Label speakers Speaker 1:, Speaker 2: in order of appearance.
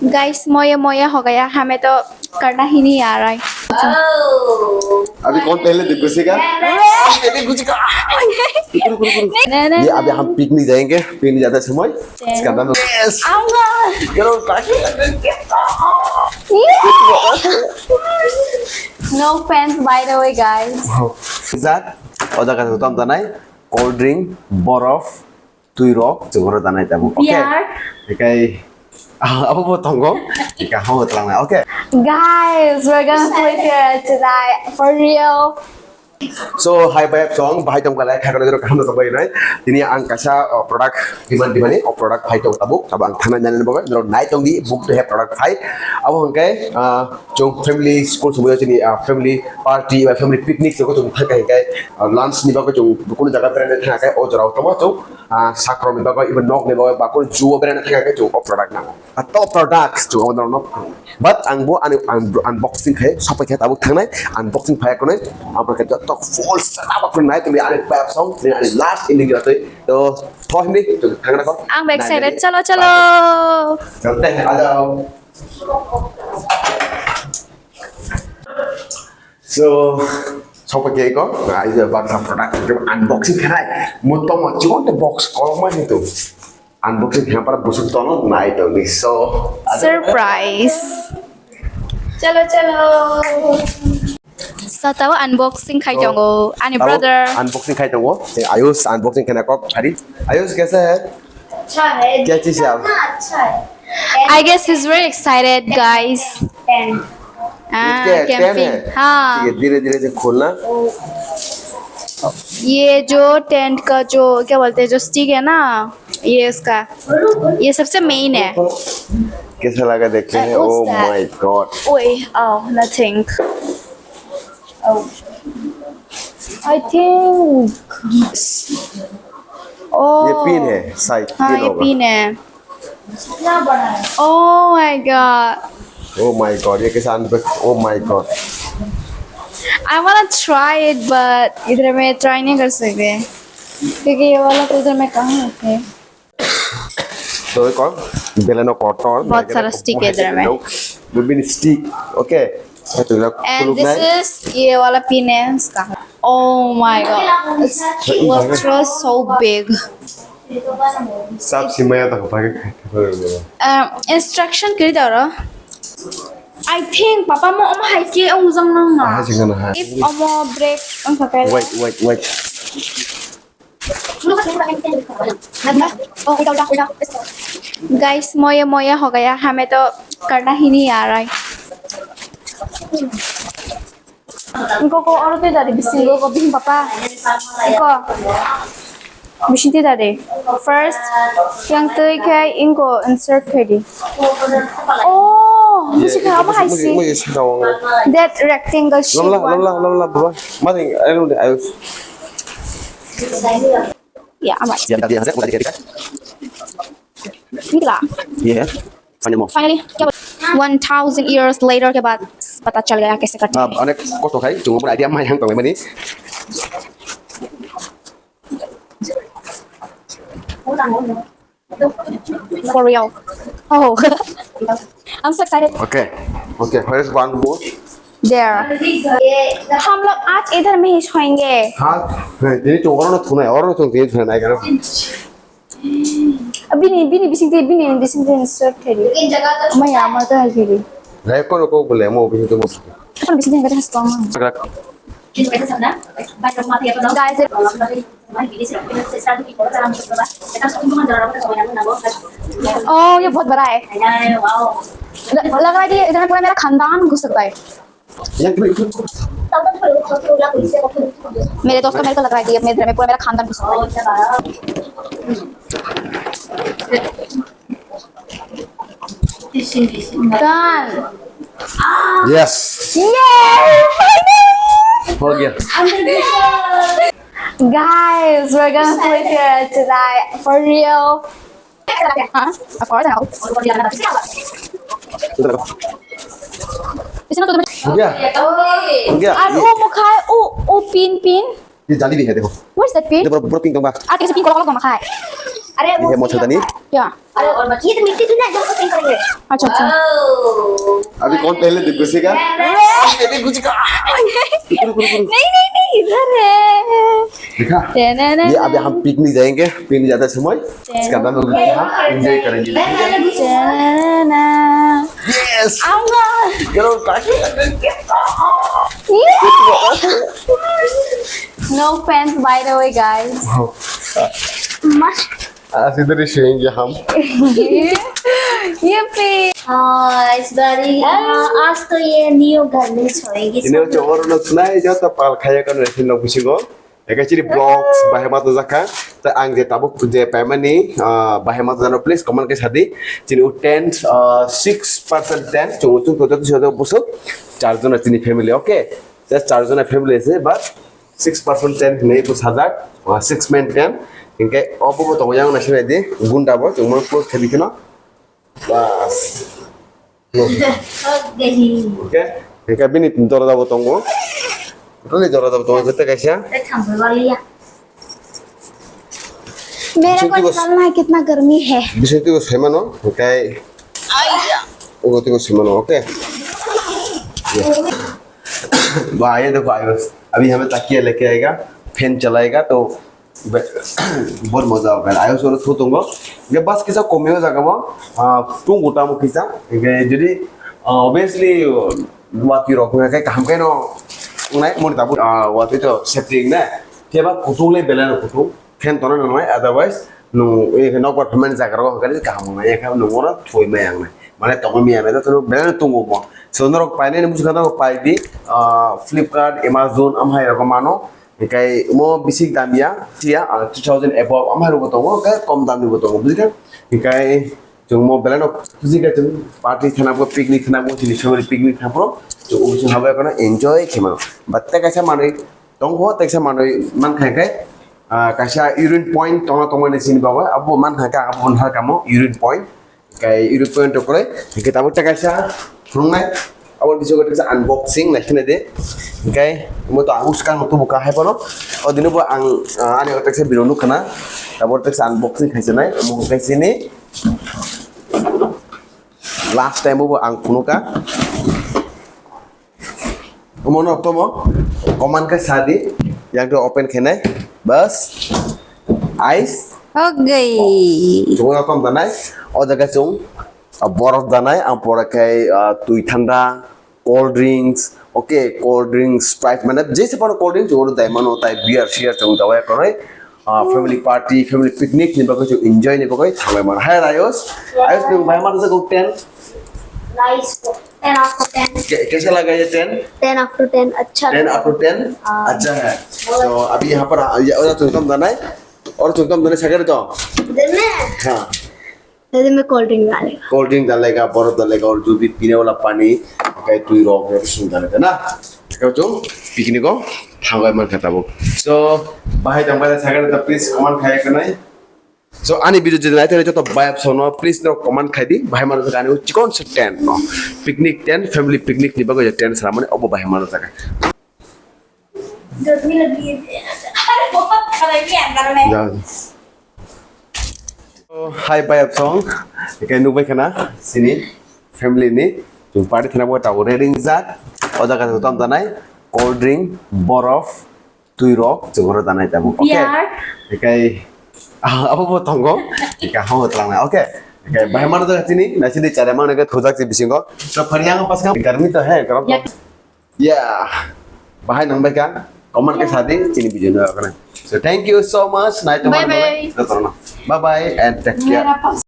Speaker 1: Guys मोया मोया हो गया, हमें तो करना ही नहीं आ रहा है।
Speaker 2: अभी कौन पहले घुसेगा? ये अभी हम पिकनिक जाएंगे, पिकनिक जाते समय इसका नाम
Speaker 1: No offense by the way guys.
Speaker 2: और जगह होता हम जाना है कोल्ड ड्रिंक, बरफ, तुइरक जो घर जाना है तब ओके इकाई apa potong kok? Ika mau telang na, okay.
Speaker 1: Guys, we're gonna play here tonight for real.
Speaker 2: So, hi bye song, bye tong kalai kalau jero kamu tahu ini, ini angkasa produk di mana, produk bye tong tabu, abang tanah jalan bawa, jero naik tong di book to have product bye, abang hangkai, jong family school semua sini, family party, family picnic juga jong hangkai, lunch ni bawa jong bukan jaga brand itu hangkai, oh jero tamu jong sakral ni bawa, even nok ni bawa, bakul jual brand itu hangkai jong produk nama, atau produk jong orang nok, but angbo unboxing hai, sampai kita tabu tanah, unboxing bye aku nih, apa kita full setup aku naik kembali ada pep song, ini ada last ini gitu tuh, toh ini tuh kangen aku.
Speaker 1: I'm excited, chalo chalo.
Speaker 2: Santai, ada. So, sampai kayak kok, nah itu bakal produk unboxing kan, mutong macam ada box kolman itu, unboxing yang pada busuk tono, nah itu nih so.
Speaker 1: Surprise. Chalo chalo. So tahu unboxing khai jongo, ani brother.
Speaker 2: Unboxing khai jongo, Ayush unboxing kena kok hari. Ayush कैसा है?
Speaker 3: अच्छा है।
Speaker 2: क्या चीज़ है आप?
Speaker 3: अच्छा है।
Speaker 1: I guess he's very excited, guys. Camping. हाँ.
Speaker 2: ये धीरे-धीरे से खोलना.
Speaker 1: ये जो टेंट का जो क्या बोलते हैं जो स्टिक है ना, ये इसका, ये सबसे मेन है.
Speaker 2: कैसा लगा देखते हैं? Oh my god.
Speaker 1: Wait, oh, nothing. Oh, I think. Oh.
Speaker 2: ये पिन है, साइड
Speaker 1: हाँ
Speaker 2: पिन
Speaker 1: ये
Speaker 2: होगा.
Speaker 1: पिन है.
Speaker 3: कितना बड़ा है?
Speaker 1: Oh my god.
Speaker 2: Oh my god, ये कैसा unbox? Oh my god.
Speaker 1: I wanna try it but इधर मैं try नहीं कर सकते क्योंकि ये वाला तो इधर में कहाँ है.
Speaker 2: तो एक और बेलन कॉटन.
Speaker 1: बहुत सारा stick है इधर में.
Speaker 2: विभिन्न stick, okay.
Speaker 1: And this is ये वाला पिन है इसका. Oh my god, it's literally so big.
Speaker 2: सब सीमाया तक पाके.
Speaker 1: Instruction kiri daro. I think papa mo om hai ke om jang nang na.
Speaker 2: हाँ जिंगना है.
Speaker 1: If om break ang pakai.
Speaker 2: Wait.
Speaker 1: Guys मोया मोया हो गया, हमें तो करना ही नहीं आ रहा है. इनको को और तो दादी बिसिंग को भी पापा इनको बिसिंग दादी first yang tu kayak इनको insert kiri. Oh मुझे क्या apa hai sih that rectangle shape one.
Speaker 2: Lamla baba. Mari ayo.
Speaker 1: Ya amat.
Speaker 2: Siap tadi hasil udah dikira.
Speaker 1: Inilah.
Speaker 2: Iya.
Speaker 1: Finally क्या 1000 years later के बाद पता चल गया कैसे करते हैं.
Speaker 2: अनेक कष्ट खाई cuma pun idea mah yang tahu ini.
Speaker 1: For real. Oh. I'm so excited.
Speaker 2: Okay. Where's one more?
Speaker 1: There. हम लोग आज इधर में ही सोएंगे.
Speaker 2: हाँ. ini tuh orang tuh nih, orang tuh kayak tuh nih kan.
Speaker 1: Bini bising insert kiri.
Speaker 3: इन जगह तो
Speaker 1: मैं यहाँ मरता है kiri.
Speaker 2: Gaya kok boleh mau bising tuh mau.
Speaker 1: Kan bising nggak ada strong.
Speaker 3: इन पैसे सब ना बाइक मार दिया तो
Speaker 1: Guys,
Speaker 3: हमारी वीडियो से स्टार्ट की बहुत सारा मुझे पता है तो तुम जरा बता सोया ना वो
Speaker 1: oh ये बहुत बड़ा है.
Speaker 3: वाओ
Speaker 1: लग रहा है कि इधर में पूरा मेरा खानदान घुस सकता है.
Speaker 2: Yang kedua.
Speaker 3: तब तो पूरा पुलिस को
Speaker 1: मेरे दोस्त को मेरे को लग रहा है कि अपने इधर में पूरा मेरा खानदान घुस सकता है. Done.
Speaker 2: Yes.
Speaker 1: Yay!
Speaker 2: हो गया.
Speaker 1: Guys, we're gonna play here tonight for real. Huh? Of course I know. Isn't it?
Speaker 2: हो गया.
Speaker 1: And mukha pin.
Speaker 2: ये जाली भी है देखो.
Speaker 1: Where's that pin?
Speaker 2: ये पूरा पिंक का.
Speaker 1: Ate kasi pin ko lang makai.
Speaker 3: अरे
Speaker 2: ये है मोटा तनी
Speaker 1: क्या
Speaker 3: अरे और बाकी ये तो मिट्टी थी ना जो कटिंग करेंगे
Speaker 1: अच्छा अच्छा
Speaker 2: अभी कौन पहले घुसेगा पहले घुसेगा
Speaker 1: नहीं नहीं नहीं इधर है
Speaker 2: देखा ये अभी हम पिकनिक जाएंगे पिकनिक जाते समय इसका नाम हम एंजॉय करेंगे यस
Speaker 1: आऊंगा
Speaker 2: चलो
Speaker 1: No offense by the way guys
Speaker 3: मस्त
Speaker 2: आज इधर ही सोएंगे हम
Speaker 1: ये पे
Speaker 3: इस बारी आज तो ये न्यू घर में सोएंगे
Speaker 2: इन्हें चोर लोग सुनाए जो तो पाल खाया कर रहे थे लोग किसी को एक अच्छी ब्लॉग्स बाहर मत जाका तो आंग जे ताबुक जे पैमानी बाहर मत जानो प्लीज कमेंट के साथी जिन्हें 6% 10 चुंग तो जो बुसो 4 जन अपनी फैमिली ओके जस्ट 4 जन फैमिली से बस 6% 10 नहीं कुछ 1000 6 men 10 इनके ऑपो तो yang nasi nanti gunda bo cuma close kali kena bas oke इनका भी नहीं दौरा दाव तंगो तो नहीं दौरा दाव तंगो कितना कैसे
Speaker 1: मेरा को चलना है कितना गर्मी है
Speaker 2: bisa itu semano kayak oh itu semano oke भाई देखो आयुष अभी हमें तकिया लेके आएगा फैन चलाएगा तो बहुत मजा होगा आयुष और थो तुंगो ये बस किसा कमियो जागा वो तुम गोटा मो किसा jadi obviously वाकी रोक में कहीं काम कहीं नो उन्हें मोनी ताबू वाकी तो सेटिंग ना क्या बात कुतुब ले बेला ना कुतुब फैन तो ना ना है otherwise नो ये नौ परफॉर्मेंस जाकर वो करें काम में ये काम नो मोरा थोड़ी में आंगने माने तो में आने तो बेला तुंगो वो सोनरोक पाइने ने मुझे कहता वो पाई दी फ्लिपकार्ट अमेज़न अम्हाई रकमानो इकाई मो बिसिक दामिया चिया 2000 above अम्हाई रुको तो वो क्या कम दामी रुको तो वो बुझे क्या इकाई जो मो बेलानो तुझी क्या तुम पार्टी खाना को पिकनिक खाना को चिली शोरी पिकनिक खाना pro जो उसे हवा करना enjoy खेमा बत्ते कैसा मानो तोंग हो कैसा मानो मन खाए क्या कैसा urine point तोंग ने सीन बाबा अब वो मन खाए क्या अब वो नहा कामो urine point kayak European to kore kita mau cek aja Wunglai awal bisa kita unboxing nah sini deh kayak mau tuh aku sekarang tuh buka apa no oh dini buat ane otak saya biru kena tapi otak saya unboxing kayak sini mau kayak sini last time buat angkuno ka mau no tuh mau koman ke sadi yang tuh open kena bus ice
Speaker 1: हो गई
Speaker 2: chúng không tanai ở đây cái chúng borof tanai ang pora kai tui thanda cold drinks okay cold drinks sprite mana जैसे पर cold drinks जो होता है मनो होता है beer share जो दवाई करें family party family picnic नहीं बकोई जो enjoy नहीं बकोई हमें मन है आयुष तुम भाई हमारे से को 10
Speaker 3: नाइस 10 after 10
Speaker 2: कैसा लगा ये
Speaker 3: 10 after 10 अच्छा
Speaker 2: 10 after 10 अच्छा है तो अभी यहाँ पर और तुम tanai और तुम tanai सगर तो
Speaker 3: दिन में
Speaker 2: हाँ
Speaker 3: दिन में कोल्ड ड्रिंक डालेगा
Speaker 2: कोल्ड ड्रिंक डालेगा बर्फ डालेगा और जो भी पीने वाला पानी कहीं तू रॉक है उसमें डालेगा ना क्या जो पिकनिक को थांगलाइ मन खाता वो so बाहर जंगल सागर तो प्लीज कमेंट खाया करना है so आने वीडियो जो लाइट है जो तो बाइप सोनो प्लीज नो कमेंट खाई दी बाहर मन जाने वो चिकन से 10 नो पिकनिक 10 फैमिली पिकनिक नहीं बगो 10 सारा मन अब बाहर मन जाकर
Speaker 3: गर्मी लगी है अरे बहुत गर्मी है अंदर में
Speaker 2: Hai bayap song, ikan nubai kana sini family ni, jumpa party thana buat tahu reading zat, oda kata tuam tanai, cold drink, borof, tui rock, jumpa tanai tamu, oke? Ikai, apa buat tonggo? Ikai hong terang na, oke? Ikai bahaya mana tu sini, nasi di cara mana ikai thudak si bising ko, so periang pas kan, गर्मी तो है, करो ya, bahaya nang baik kan? Komen ke saat ini sini video ni, so thank you so much, naik teman-teman, bye bye and take care.